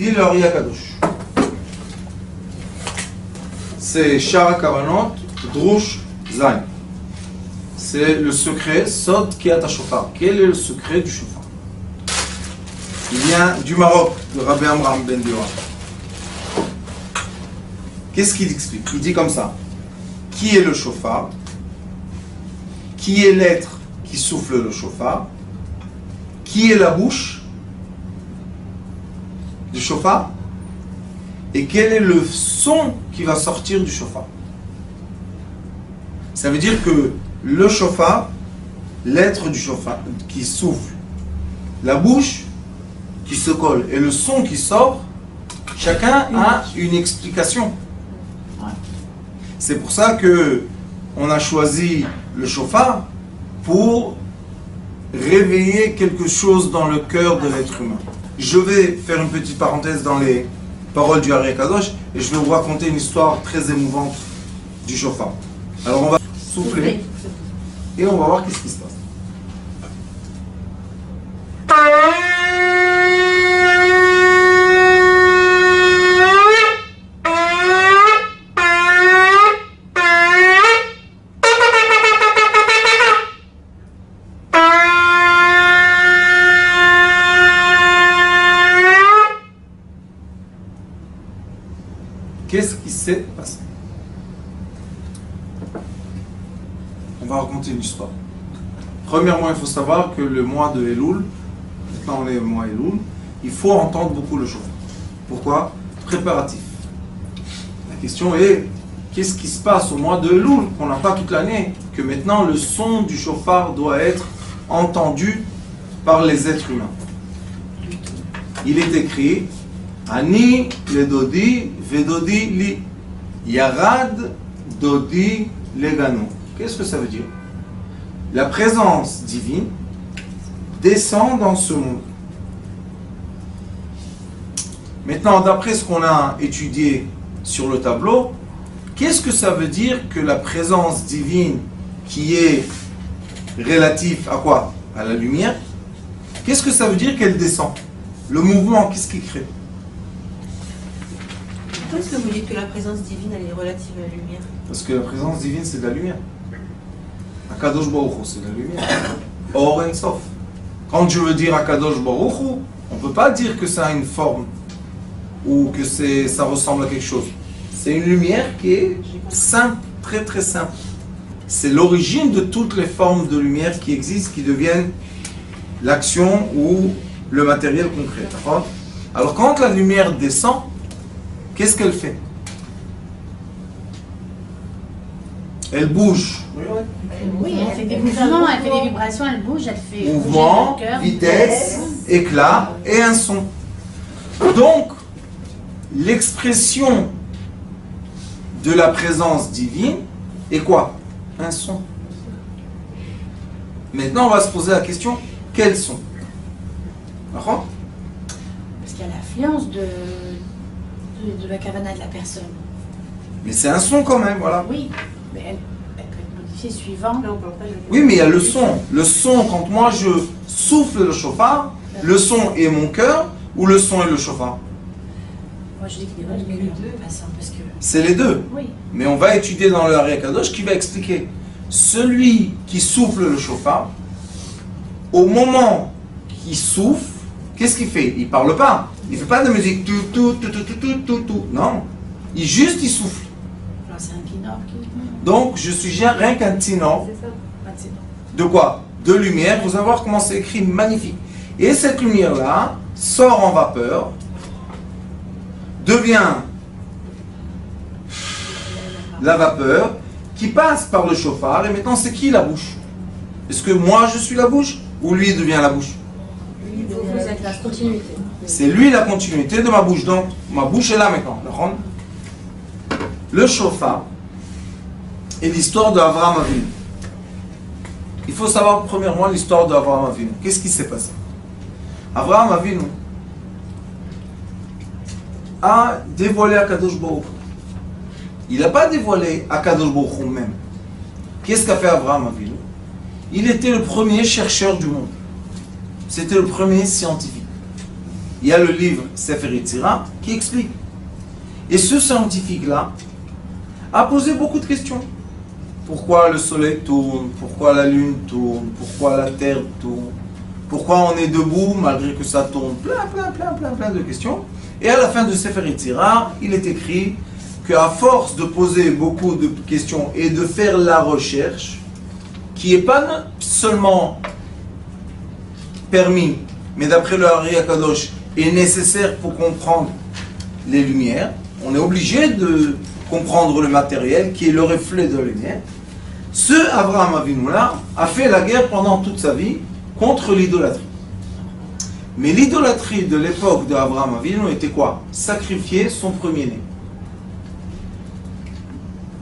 dit le Ari Akadosh. C'est Shara Kavanot, Drush Zain. C'est le secret, Sod Kiat HaShofar. Quel est le secret du shofar? Il vient du Maroc, de Rabbi Amram Ben Deora. Qu'est-ce qu'il explique? Il dit comme ça. Qui est le shofar? Qui est l'être qui souffle le shofar? Qui est la bouche du shofar? Et quel est le son qui va sortir du shofar? Ça veut dire que le shofar, l'être du shofar qui souffle, la bouche qui se colle et le son qui sort, chacun a une explication. C'est pour ça que on a choisi le shofar pour réveiller quelque chose dans le cœur de l'être humain. Je vais faire une petite parenthèse dans les paroles du Ari Kadosh et je vais vous raconter une histoire très émouvante du shofar. Alors on va souffler et on va voir qu'est-ce qui se passe. Qu'est-ce qui s'est passé? On va raconter une histoire. Premièrement, il faut savoir que le mois de Elul, maintenant on est au mois Elul, il faut entendre beaucoup le shofar. Pourquoi? Préparatif. La question est, qu'est-ce qui se passe au mois de Elul, qu'on n'a pas toute l'année, que maintenant le son du shofar doit être entendu par les êtres humains? Il est écrit, Ani le dodi vedodi li yarad dodi legano. Qu'est-ce que ça veut dire? La présence divine descend dans ce monde. Maintenant, d'après ce qu'on a étudié sur le tableau, qu'est-ce que ça veut dire que la présence divine qui est relative à quoi? À la lumière. Qu'est-ce que ça veut dire qu'elle descend? Le mouvement, qu'est-ce qu'il crée? Pourquoi est-ce que vous dites que la présence divine elle est relative à la lumière? Parce que la présence divine c'est de la lumière. Akadosh Baruch Hu, c'est de la lumière. Or en Sof. Quand je veux dire Akadosh Baruch Hu, on ne peut pas dire que ça a une forme ou que ça ressemble à quelque chose. C'est une lumière qui est simple, très très simple. C'est l'origine de toutes les formes de lumière qui existent, qui deviennent l'action ou le matériel concret. Alors quand la lumière descend, qu'est-ce qu'elle fait? Elle bouge. Oui, elle fait des mouvements, elle fait des vibrations, elle bouge, elle fait mouvement, bouger le cœur, vitesse, éclat et un son. Donc, l'expression de la présence divine est quoi? Un son. Maintenant, on va se poser la question, quel son? D'accord? Parce qu'il y a l'influence de la kavana de la personne. Mais c'est un son quand même, voilà. Oui, mais elle peut être modifiée suivant. Oui, mais il y a le son. Le son, quand moi je souffle le shofar, le son est mon cœur ou le son est le shofar? Moi je dis qu'il est les deux, parce que... C'est les deux. Oui. Mais on va étudier dans le Ari Kadosh qui va expliquer. Celui qui souffle le shofar, au moment qu'il souffle, qu'est-ce qu'il fait? Il ne parle pas. Il ne fait pas de musique. Tout. Non. Il souffle. C'est un kinor qui... Donc, je suggère rien qu'un tinor. De quoi? De lumière. Vous allez voir comment c'est écrit, magnifique. Et cette lumière-là sort en vapeur, devient la vapeur qui passe par le shofar. Et maintenant, c'est qui la bouche? Est-ce que moi, je suis la bouche? Ou lui devient la bouche? Vous êtes la continuité. C'est lui la continuité de ma bouche. Donc, ma bouche est là maintenant. Le shofar est l'histoire d'Avraham Avinu. Il faut savoir premièrement l'histoire d'Avraham Avinu. Qu'est-ce qui s'est passé? Avraham Avinu a dévoilé Akadosh Baruch Hu. Il n'a pas dévoilé Akadosh Baruch Hu même. Qu'est-ce qu'a fait Avraham Avinu? Il était le premier chercheur du monde. C'était le premier scientifique. il y a le livre Sefer Yetzira qui explique. Et ce scientifique-là a posé beaucoup de questions. Pourquoi le soleil tourne? Pourquoi la lune tourne? Pourquoi la terre tourne? Pourquoi on est debout malgré que ça tourne? Plein de questions. Et à la fin de Sefer Yetzira, il est écrit qu'à force de poser beaucoup de questions et de faire la recherche, qui n'est pas seulement permis, mais d'après le Ari Akadosh, est nécessaire pour comprendre les lumières. On est obligé de comprendre le matériel qui est le reflet de la lumière. Ce Abraham Avinu-là a fait la guerre pendant toute sa vie contre l'idolâtrie. Mais l'idolâtrie de l'époque d'Abraham Avinu était quoi? Sacrifier son premier-né.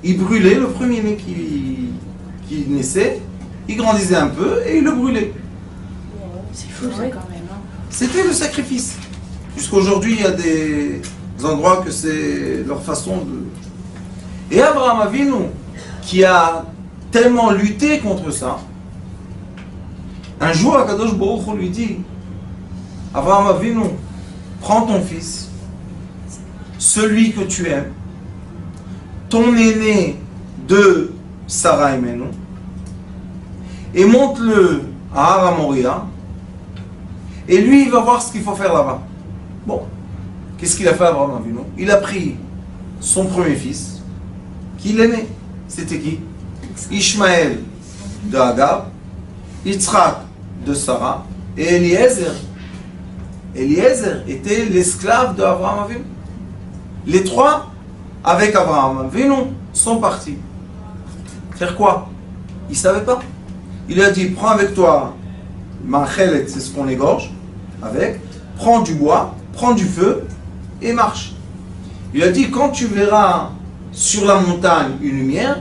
Il brûlait le premier-né qui naissait, il grandissait un peu et il le brûlait. C'est fou ça quand même. Hein. C'était le sacrifice. Jusqu'aujourd'hui, il y a des endroits que c'est leur façon de... Et Abraham Avinu, qui a tellement lutté contre ça, un jour, Akadosh Baruch Hu lui dit, Abraham Avinu, prends ton fils, celui que tu aimes, ton aîné de Sarah et Menon, et monte-le à Har HaMoria, et lui, il va voir ce qu'il faut faire là-bas. Bon, qu'est-ce qu'il a fait Abraham Avinu? Il a pris son premier fils, qui l'aimait. C'était qui? Ishmaël de Hagar, Yitzhak de Sarah, et Eliezer. Eliezer était l'esclave d'Abraham Avinu. Les trois, avec Abraham Avinu, sont partis. Faire quoi? Il ne savait pas. Il lui a dit, prends avec toi, Machelet, c'est ce qu'on égorge, avec, prends du bois, prends du feu, et marche. Il a dit, quand tu verras sur la montagne une lumière,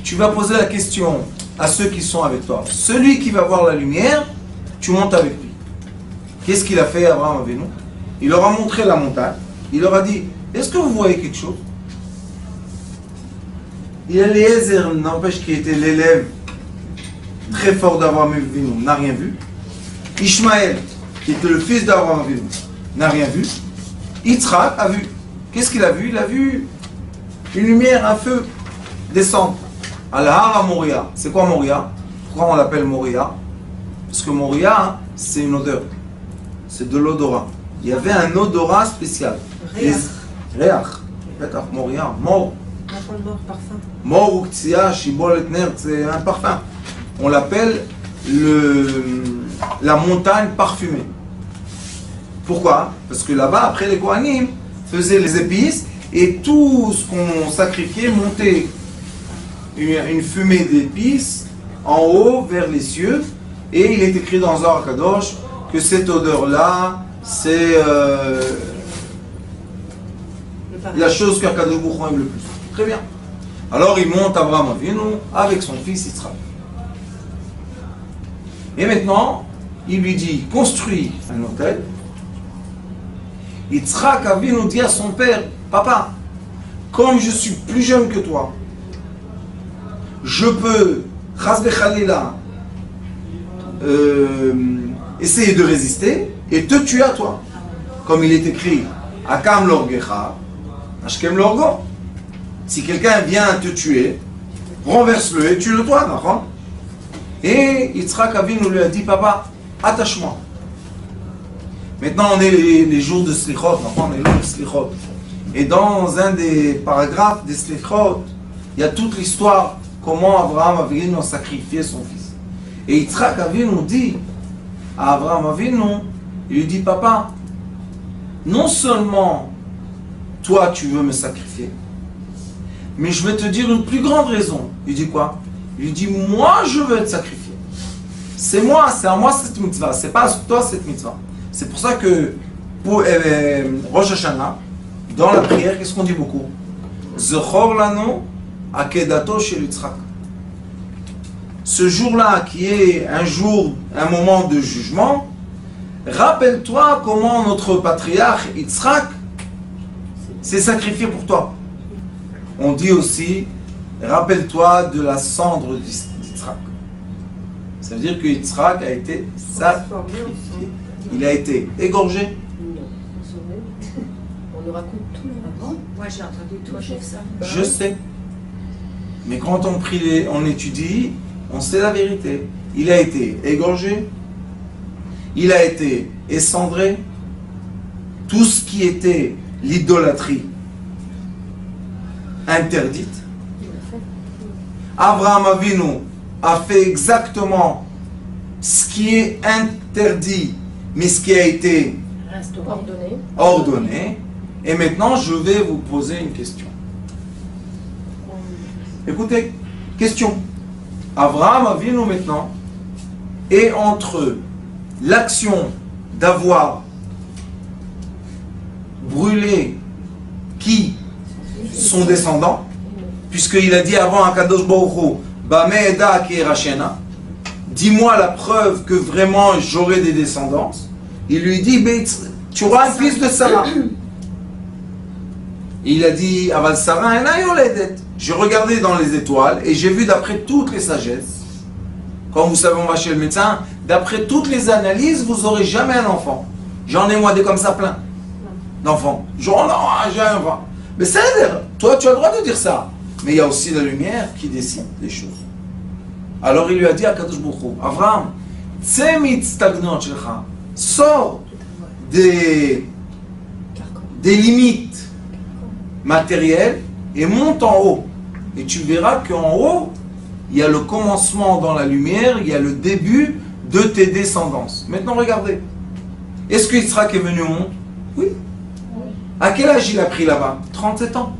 tu vas poser la question à ceux qui sont avec toi. Celui qui va voir la lumière, tu montes avec lui. Qu'est-ce qu'il a fait Abraham Avinu? Il leur a montré la montagne. Il leur a dit, est-ce que vous voyez quelque chose? Il y a Eliezer, n'empêche qu'il était l'élève très fort d'Abraham Avinu, n'a rien vu. Ishmaël, qui était le fils d'Abraham Avinu, n'a rien vu. Yitzhak a vu. Qu'est-ce qu'il a vu? Il a vu une lumière, un feu descendre. Al-Har HaMoria. C'est quoi Moria? Pourquoi on l'appelle Moria? Parce que Moria, c'est une odeur. C'est de l'odorat. Il y avait un odorat spécial. Réach. Moria. Mort. Mort, parfum. Mort ou Ktsiya, Shibol et Ner, c'est un parfum. On l'appelle la montagne parfumée. Pourquoi? Parce que là-bas, après les Kohanim faisaient les épices et tout ce qu'on sacrifiait montait une fumée d'épices en haut vers les cieux. Et il est écrit dans Zohar Kadosh que cette odeur-là, c'est la chose qu'Akadosh Baruch Hu aime le plus. Très bien. Alors il monte Abraham Avinu avec son fils Yitzhak. Et maintenant, il lui dit, construis un hôtel. Yitzhak Avinu dit à son père, papa, comme je suis plus jeune que toi, je peux, chas v'chalila, essayer de résister et te tuer à toi. Comme il est écrit, Akam l'orgecha, Ashkem l'orgo. Si quelqu'un vient te tuer, renverse-le et tue-le toi, d'accord? Et Yitzhak Avinu lui a dit, papa, attache-moi. Maintenant, on est les jours de Slichot, on est les jours de Slichot. Et dans un des paragraphes des Slichot, il y a toute l'histoire, comment Abraham Avinu a sacrifié son fils. Et Yitzhak Avinu dit à Abraham Avinu, il lui dit, papa, non seulement toi tu veux me sacrifier, mais je vais te dire une plus grande raison. Il dit quoi? Il lui dit, moi je veux être sacrifié. C'est à moi cette mitzvah, c'est pas à toi cette mitzvah. C'est pour ça que pour Rosh Hashanah, dans la prière, qu'est-ce qu'on dit beaucoup? Zechor lanu akedato shel Yitzhak. Ce jour-là, qui est un moment de jugement, rappelle-toi comment notre patriarche Yitzhak s'est sacrifié pour toi. On dit aussi, rappelle-toi de la cendre d'Yitzhak. Ça veut dire que Yitzhak a été sacrifié. Il a été égorgé. Non. On nous raconte tout le raconte. Moi j'ai entendu tout chef ça. Je sais. Mais quand on prie, on étudie, on sait la vérité. Il a été égorgé. Il a été escendré. Tout ce qui était l'idolâtrie interdite. Abraham Avinu a fait exactement ce qui est interdit, mais ce qui a été ordonné. Et maintenant, je vais vous poser une question. Écoutez, question. Abraham Avinu maintenant est entre l'action d'avoir brûlé qui? Son descendant, puisqu'il a dit avant à Kadosh Baruch Hu, Bameda Kirachena, dis-moi la preuve que vraiment j'aurai des descendants. Il lui dit, tu auras un fils de Sarah. Il a dit, Aval Sarah ena yoledet. J'ai regardé dans les étoiles et j'ai vu d'après toutes les sagesses, quand vous savez, on va chez le médecin, d'après toutes les analyses, vous n'aurez jamais un enfant. J'en ai moi des comme ça plein d'enfants. Genre, non, j'ai un enfant. Mais c'est toi, tu as le droit de dire ça. Mais il y a aussi la lumière qui décide les choses. Alors il lui a dit à Kadosh Baruch Hu, Avraham, sors des limites matérielles et monte en haut. Et tu verras qu'en haut, il y a le commencement dans la lumière, il y a le début de tes descendants. Maintenant regardez. Est-ce que Yitzhak est venu au monde? Oui. À quel âge il a pris là-bas? 37 ans.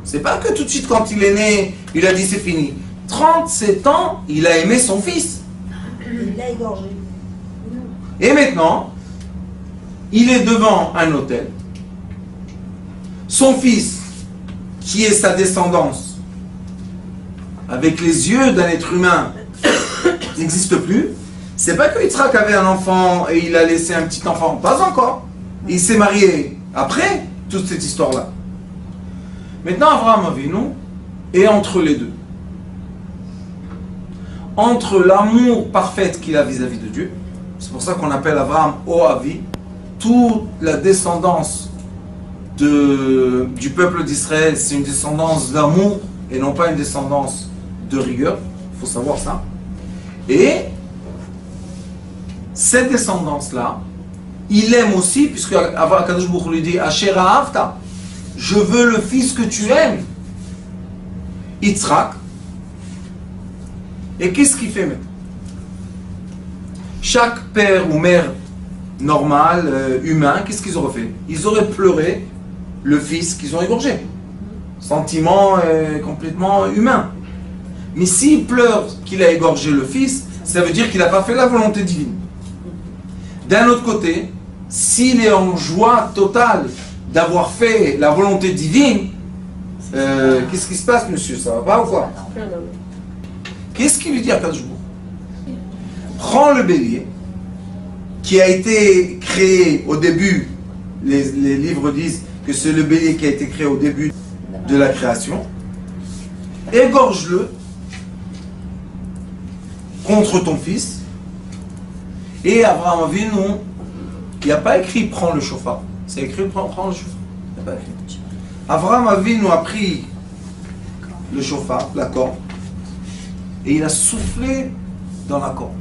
C'est pas que tout de suite quand il est né, il a dit c'est fini. 37 ans, il a aimé son fils. Il l'a égorgé. Et maintenant, il est devant un autel. Son fils, qui est sa descendance, avec les yeux d'un être humain, n'existe plus. C'est pas que Yitzhak avait un enfant et il a laissé un petit enfant. Pas encore. Il s'est marié après toute cette histoire-là. Maintenant, Abraham Avinu est entre les deux. Entre l'amour parfait qu'il a vis-à-vis de Dieu, c'est pour ça qu'on appelle Abraham Oavi, toute la descendance du peuple d'Israël, c'est une descendance d'amour et non pas une descendance de rigueur, il faut savoir ça. Et cette descendance-là, il aime aussi, puisque Akadosh Baruch Hu lui dit Asher Ahavta, je veux le fils que tu aimes, Yitzhak. Et qu'est-ce qu'il fait maintenant? Chaque père ou mère normal, humain, qu'est-ce qu'ils auraient fait? Ils auraient pleuré le fils qu'ils ont égorgé. Sentiment complètement humain. Mais s'il pleure qu'il a égorgé le fils, ça veut dire qu'il n'a pas fait la volonté divine. D'un autre côté, s'il est en joie totale d'avoir fait la volonté divine, qu'est-ce qui se passe, monsieur? Ça va pas ou quoi? Qu'est-ce qu'il lui dit à Kadosh Baruch Hu? Prends le bélier qui a été créé au début, les livres disent que c'est le bélier qui a été créé au début de la création, égorge-le contre ton fils. Et Abraham Avinu, il n'y a pas écrit prends le chauffard, c'est écrit prends le chauffard. Il n'y a pas écrit. Abraham Avinu a pris le chauffard, la corde, et il a soufflé dans la corde.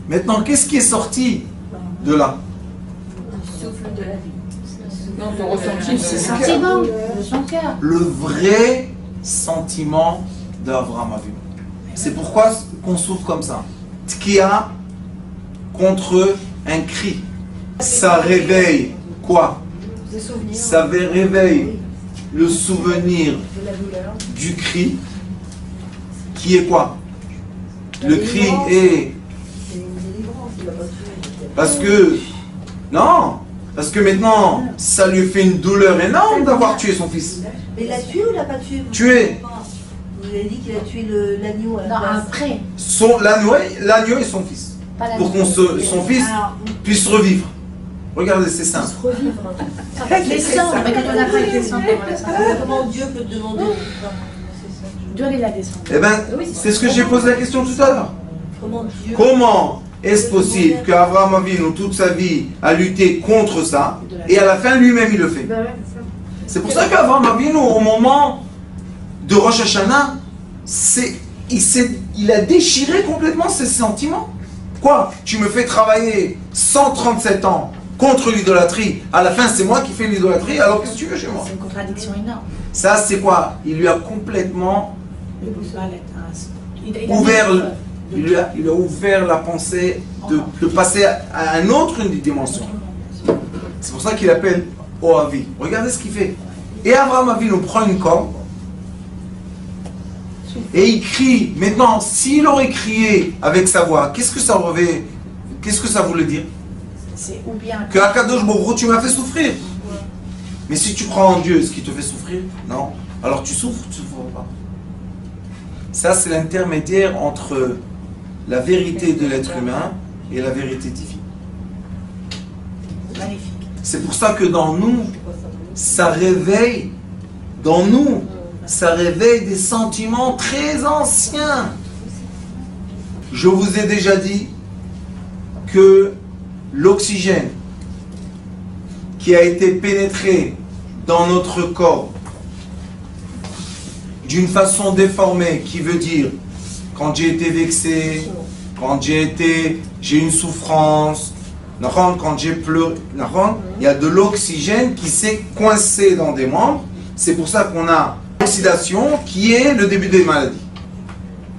Maintenant, qu'est-ce qui est sorti de là? Souffle de la vie. Non, ton ressenti, C'est sentiment de son cœur. Le vrai sentiment d'Abraham Avinu. C'est pourquoi qu'on souffre comme ça. Tkia contre un cri. Ça réveille quoi? Des souvenirs. Ça réveille le souvenir De la douleur. du cri, qui est quoi? Le cri est... C'est une délivrance, il l'a pas tué. Parce que... Non! Parce que maintenant, ça lui fait une douleur énorme d'avoir tué son fils. Mais il l'a tué ou il l'a pas tué? Tué. Vous avez dit qu'il a tué l'agneau à la Non, place. après. L'agneau et son fils. Pas la Pour qu'on son fils Alors, puisse revivre. Regardez, c'est simple. revivre. Descendre, mais quand on n'a pas été descendu, on laisse un Comment Dieu peut te demander? C'est ça. Dieu, il la descend. Eh bien, c'est ce que j'ai posé la question tout à l'heure. Comment Dieu... Comment est-ce possible qu'Abraham Avinu, toute sa vie, a lutté contre ça, et à la fin, lui-même, il le fait? Bah ouais, c'est ça. C'est pour ça qu'Abraham Avinu, au moment de Rosh Hashanah, il a déchiré complètement ses sentiments. Quoi? Tu me fais travailler 137 ans contre l'idolâtrie, à la fin, c'est moi qui fais l'idolâtrie, alors qu'est-ce que tu veux chez moi? C'est une contradiction énorme. Ça, c'est quoi? Il lui a complètement Il a ouvert, mis- il lui a ouvert la pensée de passer à une autre dimension. C'est pour ça qu'il appelle Oavi. Regardez ce qu'il fait. Et Abraham Avinu prend une corde et il crie. Maintenant, s'il aurait crié avec sa voix, qu'est-ce que ça voulait dire? C'est ou bien Que Akadosh Baruch Hu, tu m'as fait souffrir. Mais si tu crois en Dieu, est-ce qu'il te fait souffrir? Non. Alors tu souffres ou tu ne souffres pas? Ça, c'est l'intermédiaire entre la vérité de l'être humain et la vérité divine. magnifique. C'est pour ça que dans nous, ça réveille, des sentiments très anciens. Je vous ai déjà dit que l'oxygène qui a été pénétré dans notre corps d'une façon déformée, qui veut dire quand j'ai été vexé, quand j'ai une souffrance, quand j'ai pleuré, il y a de l'oxygène qui s'est coincé dans des membres. C'est pour ça qu'on a l'oxydation qui est le début des maladies.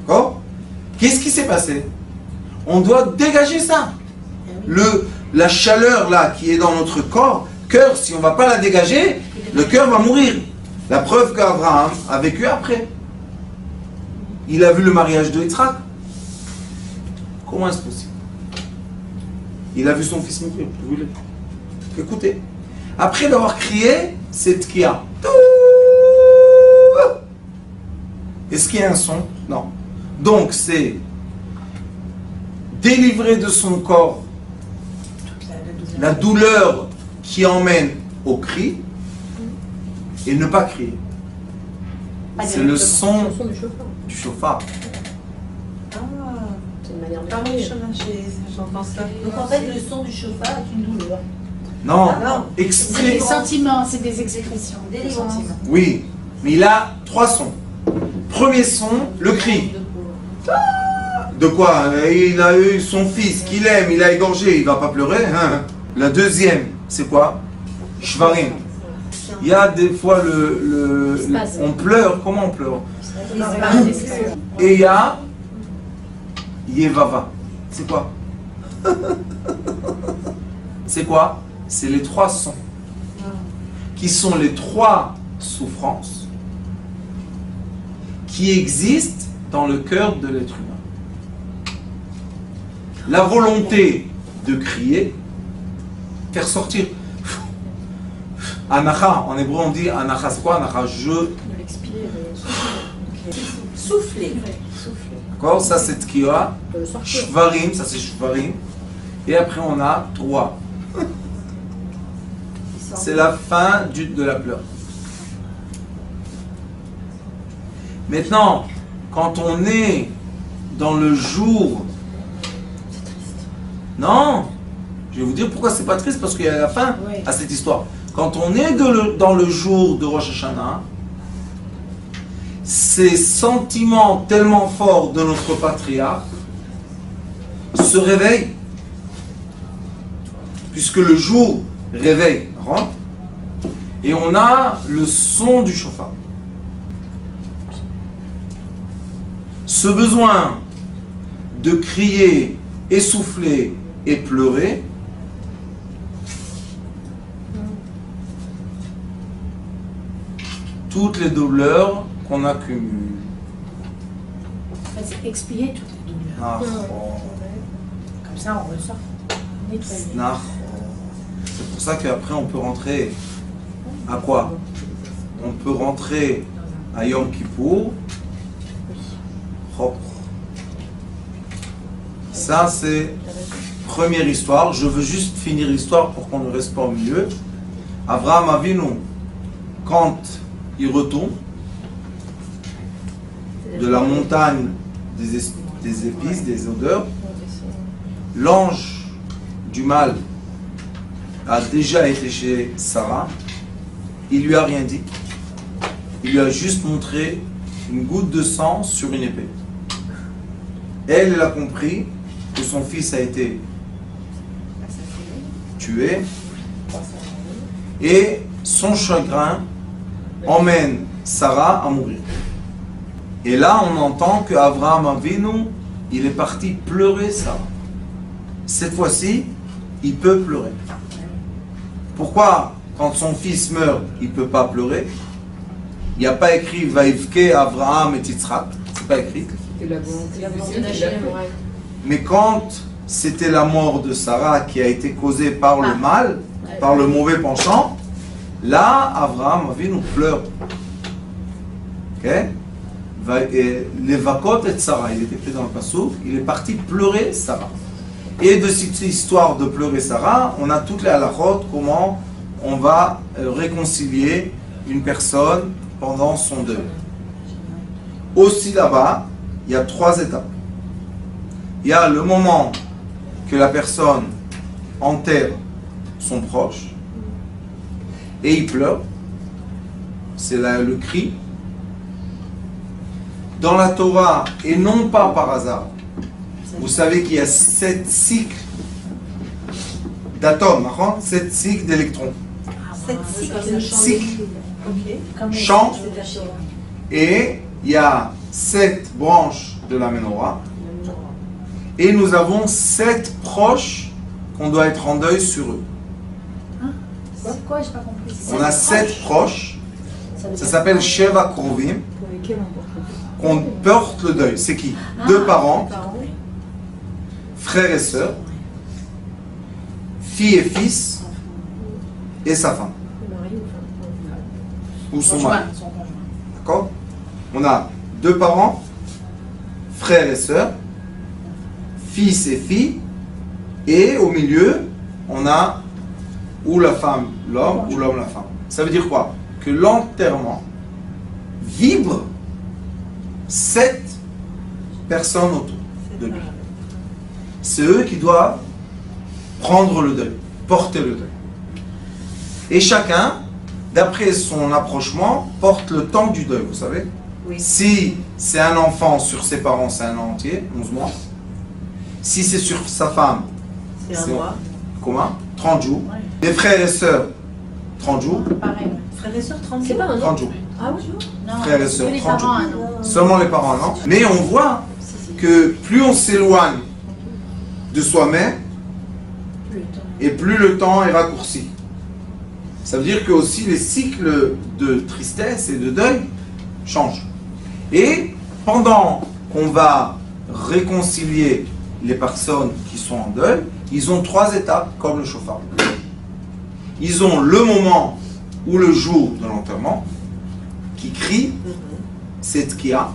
D'accord? Qu'est-ce qui s'est passé? On doit dégager ça. La chaleur là qui est dans notre corps, cœur, si on ne va pas la dégager, le cœur va mourir. La preuve qu'Abraham a vécu après. Il a vu le mariage de Yitzhak. Comment est-ce possible? Il a vu son fils mourir. Vous voulez? Écoutez. Après d'avoir crié, c'est Tkia. Est-ce qu'il y a un son? Non. Donc c'est délivrer de son corps la douleur qui emmène au cri et ne pas crier. C'est le son Le son du chauffeur. du chauffard. Ah, C'est une manière de pas crier. j'entends ça. Donc en fait, le son du chauffard est une douleur. Non, Ah non. C'est exprès. des sentiments, c'est des expressions. Des Délivrance. sentiments. Oui, mais il a 3 sons. Premier son, le cri. De quoi? Il a eu son fils qu'il aime, il a égorgé, il va pas pleurer. Hein? La deuxième, c'est quoi? Shvarim. Il y a des fois on pleure, comment on pleure? Et il y a Yevava. C'est quoi? C'est quoi? C'est les 3 sons. Qui sont les 3 souffrances qui existent dans le cœur de l'être humain. La volonté de crier, faire sortir. Anacha, en hébreu on dit anacha, c'est quoi anacha? Je. De l'expirer. Souffler. D'accord? Ça c'est tkiwa. De le sortir. Shvarim, ça c'est shvarim. Et après on a 3. C'est la fin de la pleure. Maintenant, quand on est dans le jour... Non, je vais vous dire pourquoi c'est pas triste, parce qu'il y a la fin Oui. à cette histoire. Quand on est dans le jour de Rosh Hashanah, ces sentiments tellement forts de notre patriarche se réveillent, puisque le jour réveille, hein, et on a le son du chauffard. Ce besoin de crier, essouffler et pleurer toutes les douleurs qu'on accumule. En fait, c'est expier toutes les douleurs. Ah, Comme ça, on ressort. Nettoyer. nah. C'est pour ça qu'après on peut rentrer à quoi? On peut rentrer à Yom Kippour propre. Ça c'est première histoire. Je veux juste finir l'histoire pour qu'on ne reste pas au milieu. Abraham Avinu, quand il retourne de la montagne des épices, des odeurs, l'ange du mal a déjà été chez Sarah, il lui a rien dit. Il lui a juste montré une goutte de sang sur une épée. Elle a compris que son fils a été tué et son chagrin emmène Sarah à mourir. Et là, on entend que Abraham Avinu, il est parti pleurer Sarah. Cette fois-ci, il peut pleurer. Pourquoi, quand son fils meurt, il ne peut pas pleurer? Il n'y a pas écrit Vaïvke Abraham et Yitzhak. C'est pas écrit. Et la volonté volonté d'Hachem, ouais. Mais quand c'était la mort de Sarah qui a été causée par le mal, par le mauvais penchant, là, Abraham Avinu pleure. Ok? Les vakot et Sarah, il était pris dans le passouk, il est parti pleurer Sarah. Et de cette histoire de pleurer Sarah, on a toutes les halachot, comment on va réconcilier une personne pendant son deuil. Aussi là-bas, il y a 3 étapes. Il y a le moment que la personne enterre son proche et il pleure, c'est le cri. Dans la Torah, et non pas par hasard, vous savez qu'il y a 7 cycles d'atomes, 7 cycles d'électrons. 7 cycles. Cycle, Ok. chant, et il y a 7 branches de la menorah. Et nous avons 7 proches qu'on doit être en deuil sur eux. C'est quoi? J'ai pas compris. On a 7 proches, ça s'appelle Sheva Krovim, pour lesquels on porte le qu'on porte le deuil. C'est qui? 2 parents, frères et sœurs, fille et fils, et sa femme, mari ou ou son mari. D'accord? On a 2 parents, frères et sœurs, fils et filles, et au milieu, on a ou la femme, l'homme, ou l'homme, la femme. Ça veut dire quoi? Que l'enterrement vibre 7 personnes autour de lui. C'est eux qui doivent prendre le deuil, porter le deuil. Et chacun, d'après son approchement, porte le temps du deuil, vous savez. Oui. Si c'est un enfant sur ses parents, c'est un an entier, 11 mois. Si c'est sur sa femme, C'est un mois. comment? 30 jours. Les frères et sœurs, 30 jours. Pareil. Frères et sœurs, 30 C'est jours. pas un an. 30 jours. Ah oui? Non, Frères et sœurs, que les 30 parents, jours. ah non. Seulement les parents, non? Mais on voit que plus on s'éloigne de soi-même, et plus le temps est raccourci. Ça veut dire que aussi les cycles de tristesse et de deuil changent. Et pendant qu'on va réconcilier les personnes qui sont en deuil, ils ont 3 étapes comme le chauffard. Ils ont le moment ou le jour de l'enterrement, qui crie, c'est Tkia.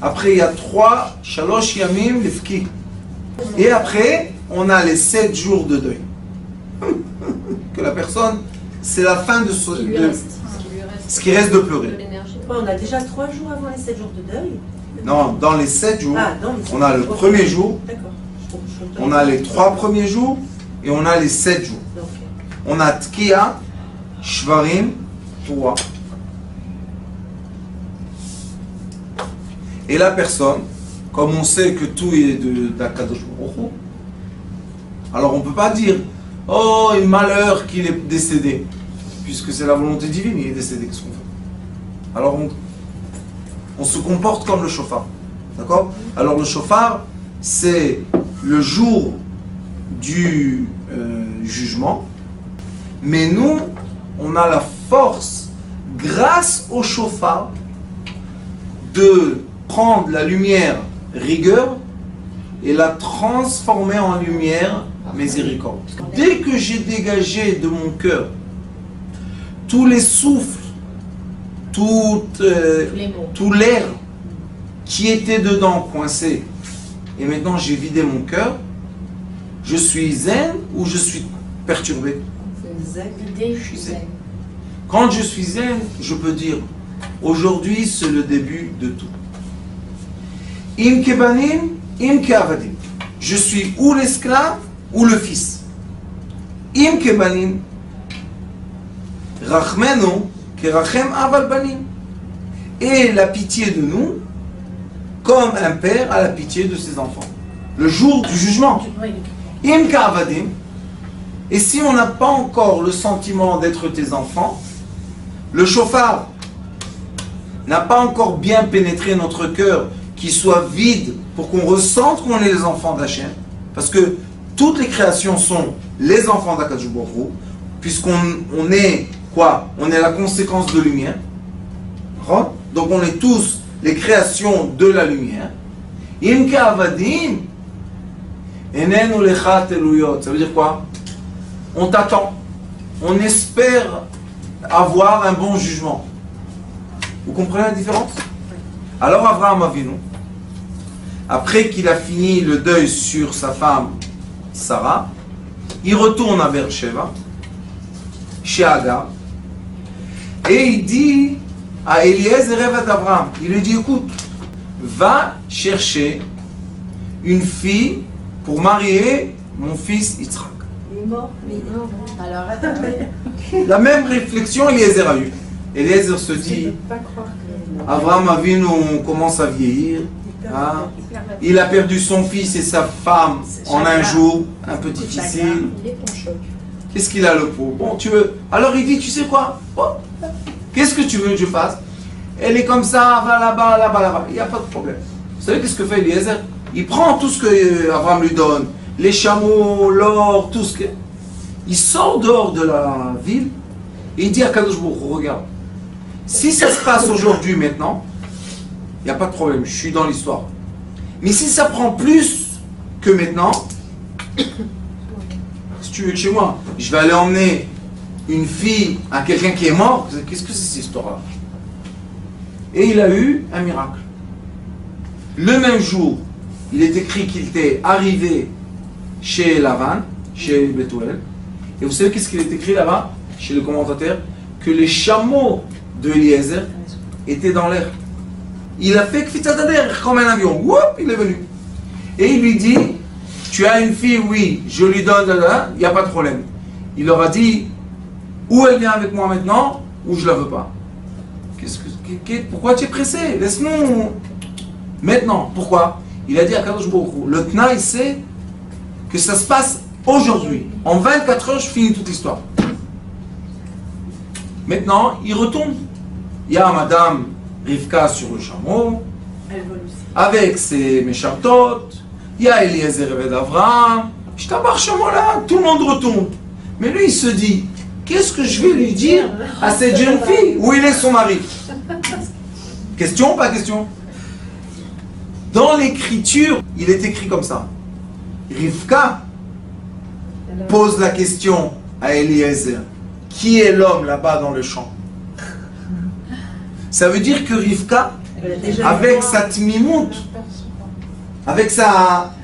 Après, il y a 3 Shalosh Yamim Lefki. Et après, on a les 7 jours de deuil. Que la personne, c'est la fin de Ce qui lui reste. ce qui reste de De pleurer. l'énergie. Ouais, on a déjà 3 jours avant les 7 jours de deuil. Non, dans les 7 jours, Ah, dans les 7 on a le jours. premier jour, D'accord. on a les 3 premiers jours et on a les 7 jours. Ok. On a Tkia, Shvarim, 3. Et la personne, comme on sait que tout est d'Akadosh Baruch Hu, alors on ne peut pas dire oh, un malheur qu'il est décédé, puisque c'est la volonté divine, il est décédé, qu'est-ce qu'on fait? Alors on se comporte comme le chauffard. D'accord? Alors le chauffard, c'est le jour du jugement, mais nous, on a la force, grâce au chauffard, de prendre la lumière rigueur et la transformer en lumière miséricorde. Dès que j'ai dégagé de mon cœur tous les souffles, tout l'air qui était dedans coincé, et maintenant j'ai vidé mon cœur, je suis zen ou je suis perturbé? L'idée, Je suis zen. Quand je suis zen, je peux dire aujourd'hui c'est le début de tout. Im kebanim, im keavadim. je suis ou l'esclave ou le fils. Im kebanim, rachmenu kerachem aval banim. Et la pitié de nous, comme un père a la pitié de ses enfants. Le jour du jugement. Im ka'avadim. Et si on n'a pas encore le sentiment d'être tes enfants, le chauffard n'a pas encore bien pénétré notre cœur, qu'il soit vide pour qu'on ressente qu'on est les enfants d'Hachem. Parce que toutes les créations sont les enfants d'Akadosh Baruch Hu, puisqu'on est quoi? On est la conséquence de lumière. Donc on est tous les créations de la lumière. Im ka'avadim, enenu lecha teluyot. Ça veut dire quoi? On t'attend. On espère avoir un bon jugement. Vous comprenez la différence? Alors Avraham Avinu, après qu'il a fini le deuil sur sa femme Sarah, il retourne à Beersheba, chez Agar, et il dit à Eliezer Eved Avraham, il lui dit, écoute, va chercher une fille pour marier mon fils Yitzhak. Il est mort. Alors, attends. La même réflexion Eliezer a eu. Eliezer se dit, Avraham Avinu, on commence à vieillir. Hein? Il a perdu son fils et sa femme en un jour, un peu difficile. Il est en choc. Qu'est-ce qu'il a le pauvre? Bon, tu veux. Alors il dit, tu sais quoi? Bon, qu'est-ce que tu veux que je fasse? Elle est comme ça, va là-bas, là-bas, là-bas. Il n'y a pas de problème. Vous savez qu'est-ce que fait Eliezer? Il prend tout ce que Abraham lui donne, les chameaux, l'or, tout ce que. Il sort dehors de la ville et il dit à Kadosh Baruch Hu, regarde, si ça se passe aujourd'hui, maintenant, il n'y a pas de problème, je suis dans l'histoire. Mais si ça prend plus que maintenant, si tu veux que chez moi, je vais aller emmener une fille à quelqu'un qui est mort, qu'est-ce que c'est cette histoire-là? Et il a eu un miracle. Le même jour, il est écrit qu'il était arrivé chez Lavan, chez Bethuel. Et vous savez qu'est-ce qu'il est écrit là-bas, chez le commentateur? Que les chameaux de Eliezer étaient dans l'air. Il a fait Kfitadader comme un avion. Whoop, il est venu. Et il lui dit, tu as une fille, oui, je lui donne, il n'y a pas de problème. Il leur a dit, ou elle vient avec moi maintenant, ou je la veux pas. Pourquoi tu es pressé? Laisse-nous maintenant. Pourquoi? Il a dit à Kadosh Baruch Hu, le Tnaï c'est que ça se passe aujourd'hui. En 24 heures, je finis toute l'histoire. Maintenant, il retourne. Il y a Madame Rivka sur le chameau, avec ses méchartot. Il y a Eliezer Eved Avraham. Je t'embarque chameau là, tout le monde retourne. Mais lui, il se dit, qu'est-ce que je vais lui dire à cette jeune fille? Où il est son mari? Question ou pas question? Dans l'écriture, il est écrit comme ça. Rivka pose la question à Eliezer. Qui est l'homme là-bas dans le champ? Ça veut dire que Rivka, avec sa tmimout, avec sa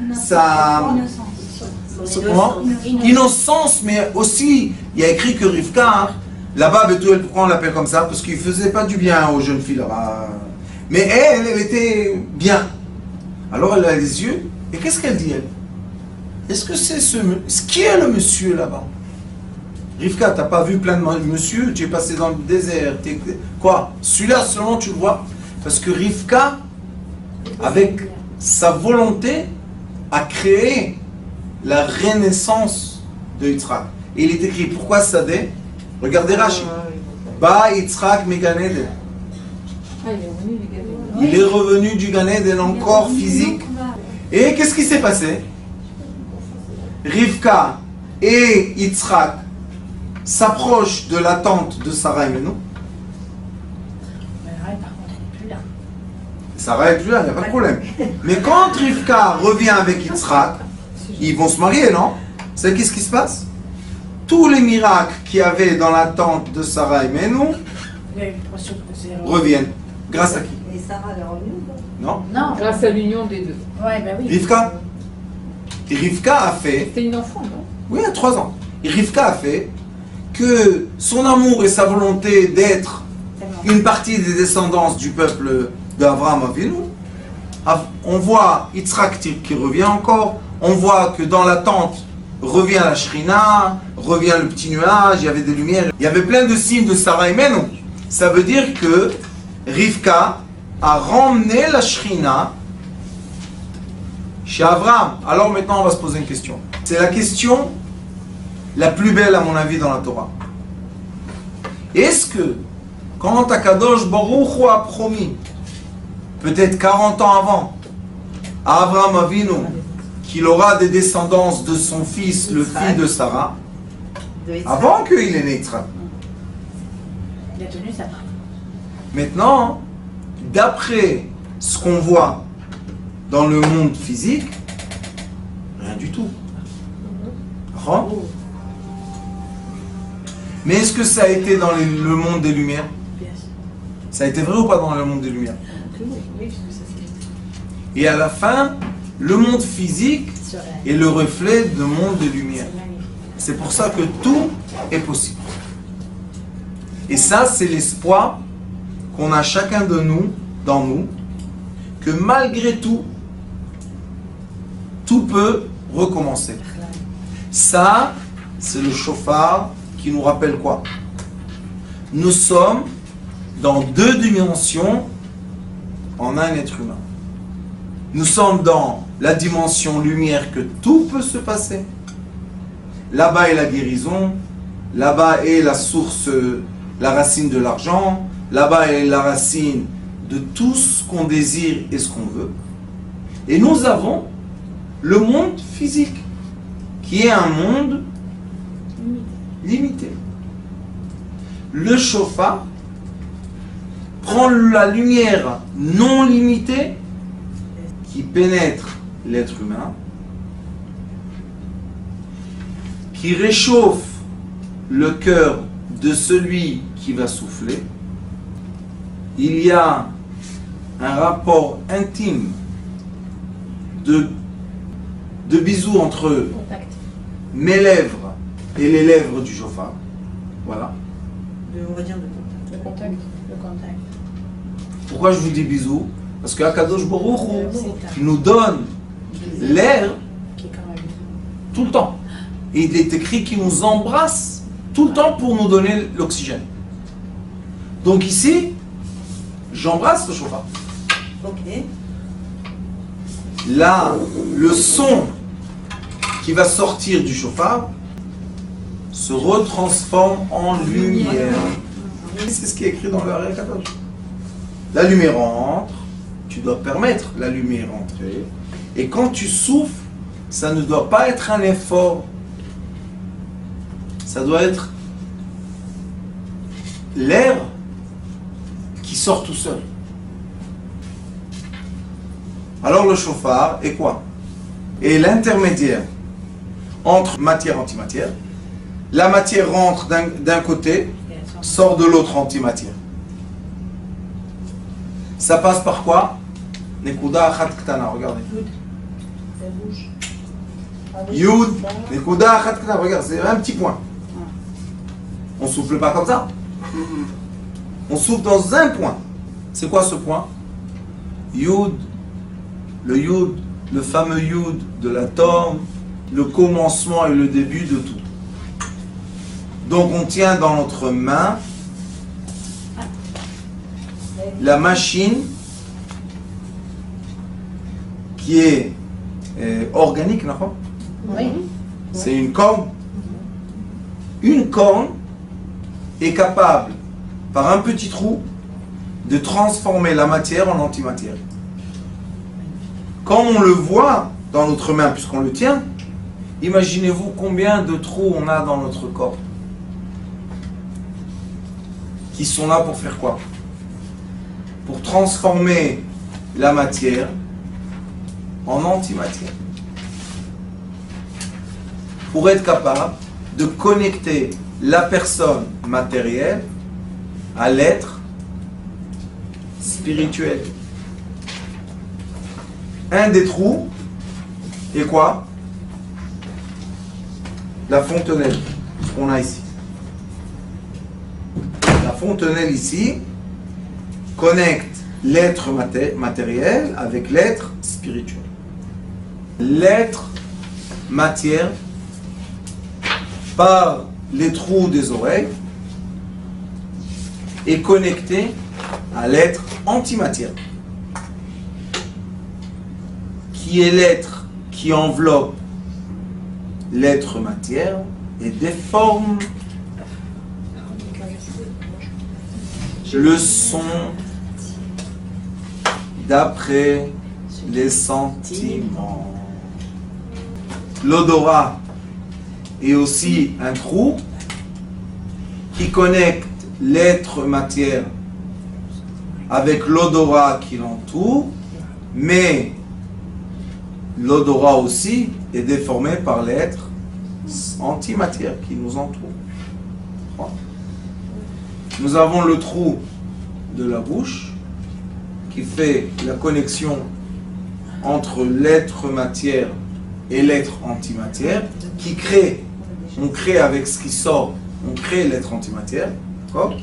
innocence, mais aussi, il y a écrit que Rivka, là-bas, Bethuel, pourquoi on l'appelle comme ça? Parce qu'il ne faisait pas du bien aux jeunes filles là-bas. Mais elle était bien. Alors elle a les yeux, et qu'est-ce qu'elle dit, elle? Est-ce que c'est qui est le monsieur là-bas? Rivka, t'as pas vu plein de monsieur, tu es passé dans le désert, quoi? Celui-là seulement tu le vois. Parce que Rivka, avec sa volonté, a créé la renaissance de Yitzhak. Et il est écrit, pourquoi Sadeh? Regardez Rashi. Ba Yitzhak me Gan Eden. Il est revenu du Gan Eden encore physique. Et qu'est-ce qui s'est passé? Rivka et Yitzhak s'approchent de la tente de Sarah et Menou. Sarah est plus là, il n'y a pas de problème. Mais quand Rivka revient avec Yitzhak, ils vont se marier, non? Vous savez qu'est-ce qui se passe? Tous les miracles qu'il y avait dans la tente de Sarah et Menou reviennent. Grâce à qui? Et Sarah est revenue? Non? Non. Grâce à l'union des deux. Ouais, bah oui. Rivka. Et Rivka a fait... C'était une enfant, non? Oui, à 3 ans. Et Rivka a fait que son amour et sa volonté d'être une partie des descendances du peuple d'Avraham Avinu, on voit Yitzhak qui revient encore, on voit que dans la tente revient la Shrina, revient le petit nuage, il y avait des lumières, il y avait plein de signes de Sarah et Menou. Ça veut dire que Rivka a ramené la Shrina chez Abraham. Alors maintenant on va se poser une question. C'est la question la plus belle à mon avis dans la Torah. Est-ce que quand Akadosh Baruch Hu a promis, peut-être 40 ans avant, à Abraham Avinu, qu'il aura des descendances de son fils, le fils de Sarah, avant qu'il ait né Yitzhak. Il a tenu sa parole. Maintenant, d'après ce qu'on voit dans le monde physique, rien du tout. Mais est-ce que ça a été dans le monde des Lumières? Ça a été vrai ou pas dans le monde des Lumières? Et à la fin, le monde physique est le reflet du monde des Lumières. C'est pour ça que tout est possible. Et ça, c'est l'espoir qu'on a chacun de nous, dans nous, que malgré tout, tout peut recommencer. Ça, c'est le chauffard qui nous rappelle quoi? Nous sommes dans deux dimensions en un être humain. Nous sommes dans la dimension lumière que tout peut se passer. Là-bas est la guérison, là-bas est la source, la racine de l'argent, là-bas est la racine de tout ce qu'on désire et ce qu'on veut. Et nous avons le monde physique, qui est un monde limité. Le chauffard prend la lumière non limitée qui pénètre l'être humain, qui réchauffe le cœur de celui qui va souffler. Il y a un rapport intime de bisous entre mes lèvres et les lèvres du chauffard. Voilà. On va dire de contact. Le contact. Pourquoi je vous dis bisous? Parce que Akadosh Baruch Hu nous donne l'air tout le temps. Et il est écrit qu'il nous embrasse tout le temps pour nous donner l'oxygène. Donc ici, j'embrasse le chauffard. Ok. Là, le son qui va sortir du chauffard se retransforme en lumière. C'est ce qui est écrit dans le Ari Kadosh. La lumière entre, tu dois permettre la lumière entrer. Et quand tu souffles, ça ne doit pas être un effort. Ça doit être l'air qui sort tout seul. Alors le chauffard est quoi? Et l'intermédiaire entre matière et antimatière. La matière rentre d'un côté, sort de l'autre antimatière. Ça passe par quoi? Nekuda achat ktana, regardez. Yud, Nekuda achat ktana, regarde, c'est un petit point. On ne souffle pas comme ça. On souffle dans un point. C'est quoi ce point? Yud, le fameux Yud de l'atome, le commencement et le début de tout. Donc on tient dans notre main la machine qui est organique, non? Oui. C'est une corne. Une corne est capable, par un petit trou, de transformer la matière en antimatière. Quand on le voit dans notre main, puisqu'on le tient, imaginez-vous combien de trous on a dans notre corps. Qui sont là pour faire quoi? Pour transformer la matière en antimatière. Pour être capable de connecter la personne matérielle à l'être spirituel. Un des trous est quoi? La fontenelle, ce qu'on a ici. La fontenelle ici connecte l'être matériel avec l'être spirituel. L'être matière par les trous des oreilles est connecté à l'être antimatière, qui est l'être qui enveloppe l'être matière et déforme le son d'après les sentiments. L'odorat est aussi un trou qui connecte l'être matière avec l'odorat qui l'entoure, mais l'odorat aussi est déformé par l'être antimatière qui nous entoure. Nous avons le trou de la bouche qui fait la connexion entre l'être matière et l'être antimatière, qui crée, on crée avec ce qui sort, on crée l'être antimatière, d'accord?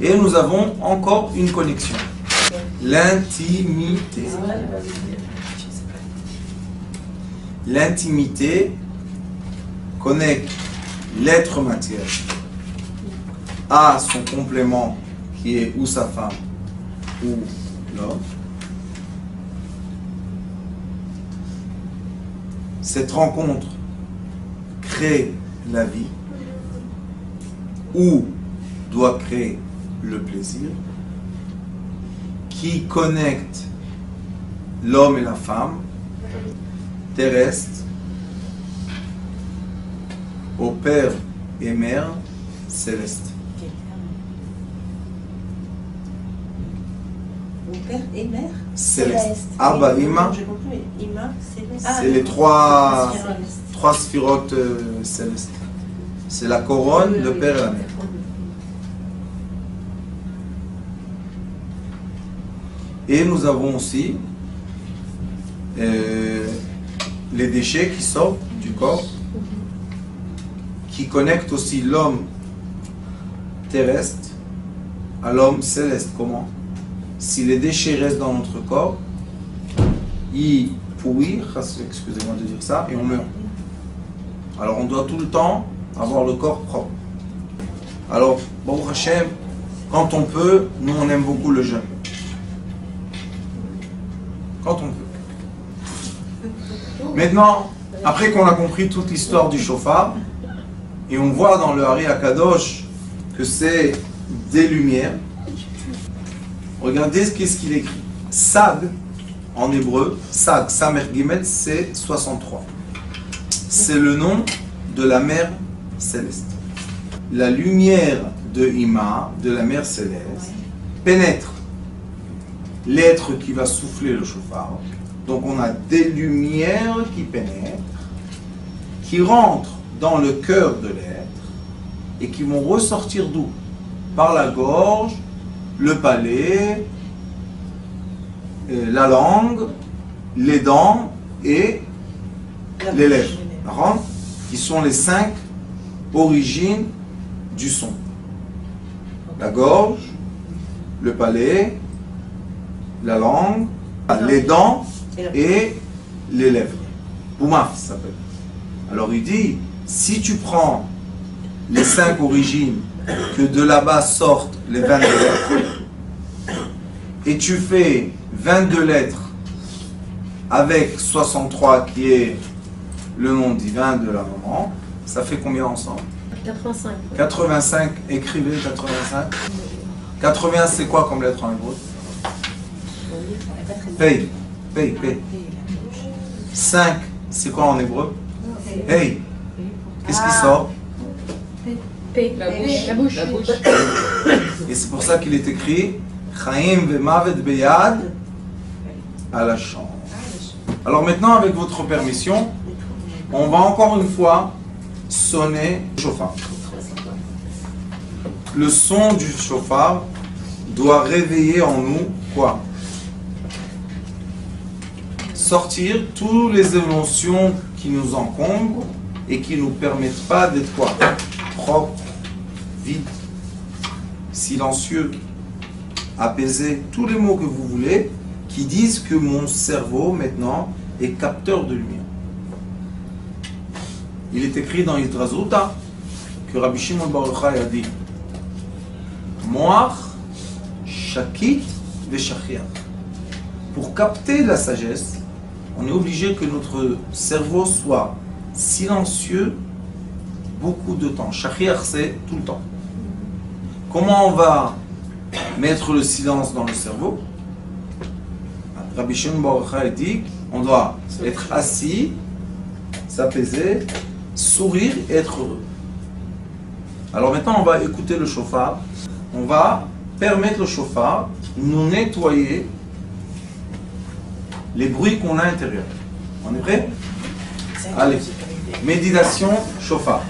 Et nous avons encore une connexion, l'intimité. L'intimité connecte l'être matière à son complément qui est ou sa femme ou l'homme. Cette rencontre crée la vie ou doit créer le plaisir qui connecte l'homme et la femme terrestre au Père et Mère céleste. Au Père et Mère Céleste. Abba, Ima, J'ai compris, mais Ima, Céleste. c'est les trois sphirotes célestes. C'est la couronne, le Père et la Mère. Et nous avons aussi les déchets qui sortent du corps, qui connectent aussi l'homme terrestre à l'homme céleste. Comment? Si les déchets restent dans notre corps, ils pourrissent, excusez-moi de dire ça, et on meurt. Alors on doit tout le temps avoir le corps propre. Alors, Baruch Hashem, quand on peut, nous on aime beaucoup le jeûne. Quand on peut. Maintenant, après qu'on a compris toute l'histoire du chauffard, et on voit dans le Hari Akadosh que c'est des lumières, regardez qu'est-ce qu'il écrit. Sag, en hébreu, Sag, Samer Gimel, c'est 63. C'est le nom de la mer céleste. La lumière de Ima, de la mer céleste, pénètre l'être qui va souffler le chauffard. Donc on a des lumières qui pénètrent, qui rentrent dans le cœur de l'être et qui vont ressortir d'où? Par la gorge, le palais, la langue, les dents et les lèvres, qui sont les 5 origines du son. La gorge, le palais, la langue, les dents et les lèvres. Boumaf, ça s'appelle. Alors il dit, si tu prends les 5 origines, que de là-bas sortent les 22 lettres, et tu fais 22 lettres avec 63 qui est le nom divin de la maman, ça fait combien ensemble? 85. 85, écrivez 85. 80 c'est quoi comme lettre en hébreu? Pei, pei, pei. 5 c'est quoi en hébreu? Hey, qu'est-ce qui sort? P. La bouche. Et c'est pour ça qu'il est écrit Chaim ve'mavet beyad à la chambre. Alors maintenant, avec votre permission, on va encore une fois sonner le chauffard. Le son du chauffard doit réveiller en nous quoi? Sortir toutes les émotions qui nous encombrent et qui ne nous permettent pas d'être quoi? Propre, vide, silencieux, apaisé, tous les mots que vous voulez, qui disent que mon cerveau maintenant est capteur de lumière. il est écrit dans Hidrazuta que Rabbi Shimon Bar Yochai a dit Moach, Shakit, Veshachiach. Pour capter la sagesse, on est obligé que notre cerveau soit silencieux beaucoup de temps. Shachiach, c'est tout le temps. Comment on va mettre le silence dans le cerveau? Rabbi Shimon Bar Yochai dit on doit être assis, s'apaiser, sourire et être heureux. Alors maintenant, on va écouter le chauffard. On va permettre au chauffard de nous nettoyer les bruits qu'on a à l'intérieur. On est prêt? Allez, méditation chauffard.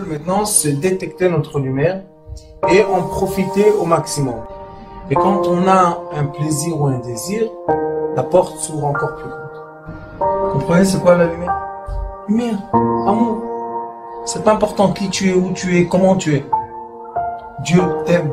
Maintenant, c'est détecter notre lumière et en profiter au maximum. Et quand on a un plaisir ou un désir, la porte s'ouvre encore plus grande. Vous comprenez c'est quoi la lumière? Lumière, amour. C'est pas important qui tu es, où tu es, comment tu es. Dieu t'aime.